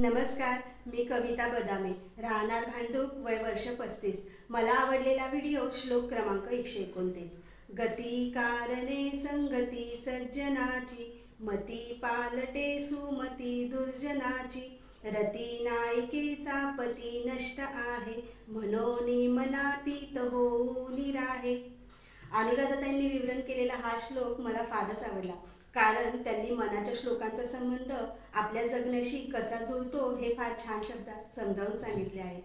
नमस्कार, मी कविता बदामे, राहणार भांडूप, वय वर्ष 35. मला आवडलेला व्हिडिओ श्लोक क्रमांक 129. गती कारणे संगती सज्जनाची, मती पालटे सुमती दुर्जनाची. रती नायिकेचा पती नष्ट आहे, मनोनी मनातीत होऊन राहे. अनुराधाताईंनी विवरण केलेला हा श्लोक मला फारच आवडला, कारण त्यांनी मनाच्या श्लोकांचा संबंध आपल्या जगण्याशी कसा जुळतो हे फार छान शब्दात समजावून सांगितले आहे.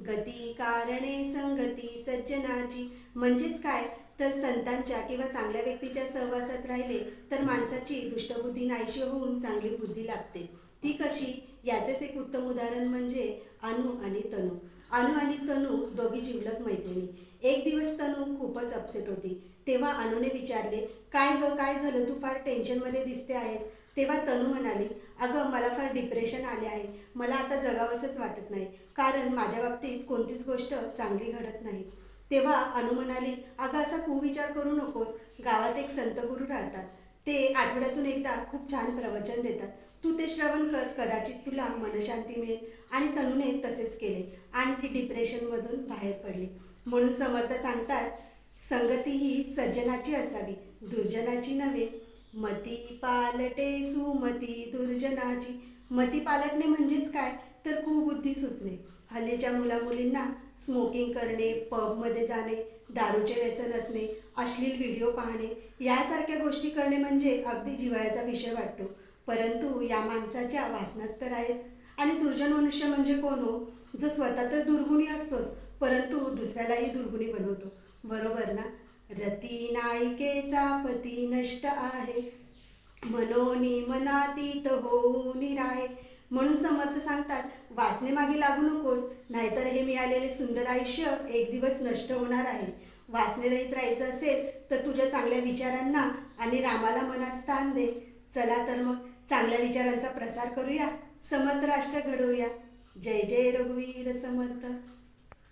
गती कारणे संगती सज्जनाची म्हणजेच काय, तर संतांच्या किंवा चांगल्या व्यक्तीच्या सहवासात राहिले तर माणसाची दुष्टबुद्धी नाहीशी होऊन चांगली बुद्धी लाभते. ती कशी, याचेच एक उत्तम उदाहरण म्हणजे अनु आणि तनू. अनु आणि तनू दोघी जिवलग मैत्रिणी. एक दिवस तनू खूपच अपसेट होती. तेव्हा अनुने विचारले, काय गं, काय झालं, तू फार टेन्शनमध्ये दिसते आहेस. तेव्हा तनू म्हणाली, अगं मला फार डिप्रेशन आले आहे. मला आता जगावंसंच वाटत नाही, कारण माझ्या बाबतीत कोणतीच गोष्ट चांगली घडत नाही. तेव्हा अनु म्हणाली, अगं असा कुविचार करू नकोस. गावात एक संत गुरु राहतात. ते आठवड्यातून एकदा खूप छान प्रवचन देतात. तू ते श्रवण कर, कदाचित तुला मनशांती मिळेल. आणि तनूने तसेच केले आणि ती डिप्रेशनमधून बाहेर पडली. म्हणून समर्थ सांगतात, संगती ही सज्जनाची असावी, दुर्जनाची नव्हे. मती पालटे सुमती दुर्जनाची. मती पालटणे म्हणजेच काय, तर कुबुद्धी सुचणे. हल्लीच्या मुलामुलींना स्मोकिंग करणे, पबमध्ये जाणे, दारूचे व्यसन असणे, अश्लील व्हिडिओ पाहणे यासारख्या गोष्टी करणे म्हणजे अगदी जिव्हाळ्याचा विषय वाटतो. परंतु या माणसाच्या वासनाच तर आहेत. आणि दुर्जन मनुष्य म्हणजे कोण हो, जो स्वतः तर दुर्गुणी असतोच, परंतु दुसऱ्यालाही दुर्गुणी बनवतो. बरोबर ना? रती नायिकेचा पती नष्ट आहे, मनोनी मनातीत होऊन राहे. म्हणून समर्थ सांगतात, वासनेमागे लागू नकोस, नाहीतर हे मिळालेले सुंदर आयुष्य एक दिवस नष्ट होणार आहे. वासनेरहित राहायचं असेल तर तुझ्या चांगल्या विचारांना आणि रामाला मनात स्थान दे. चला तर मग चांगल्या विचारांचा प्रसार करूया, समर्थ राष्ट्र घडवूया. जय जय रघुवीर समर्थ.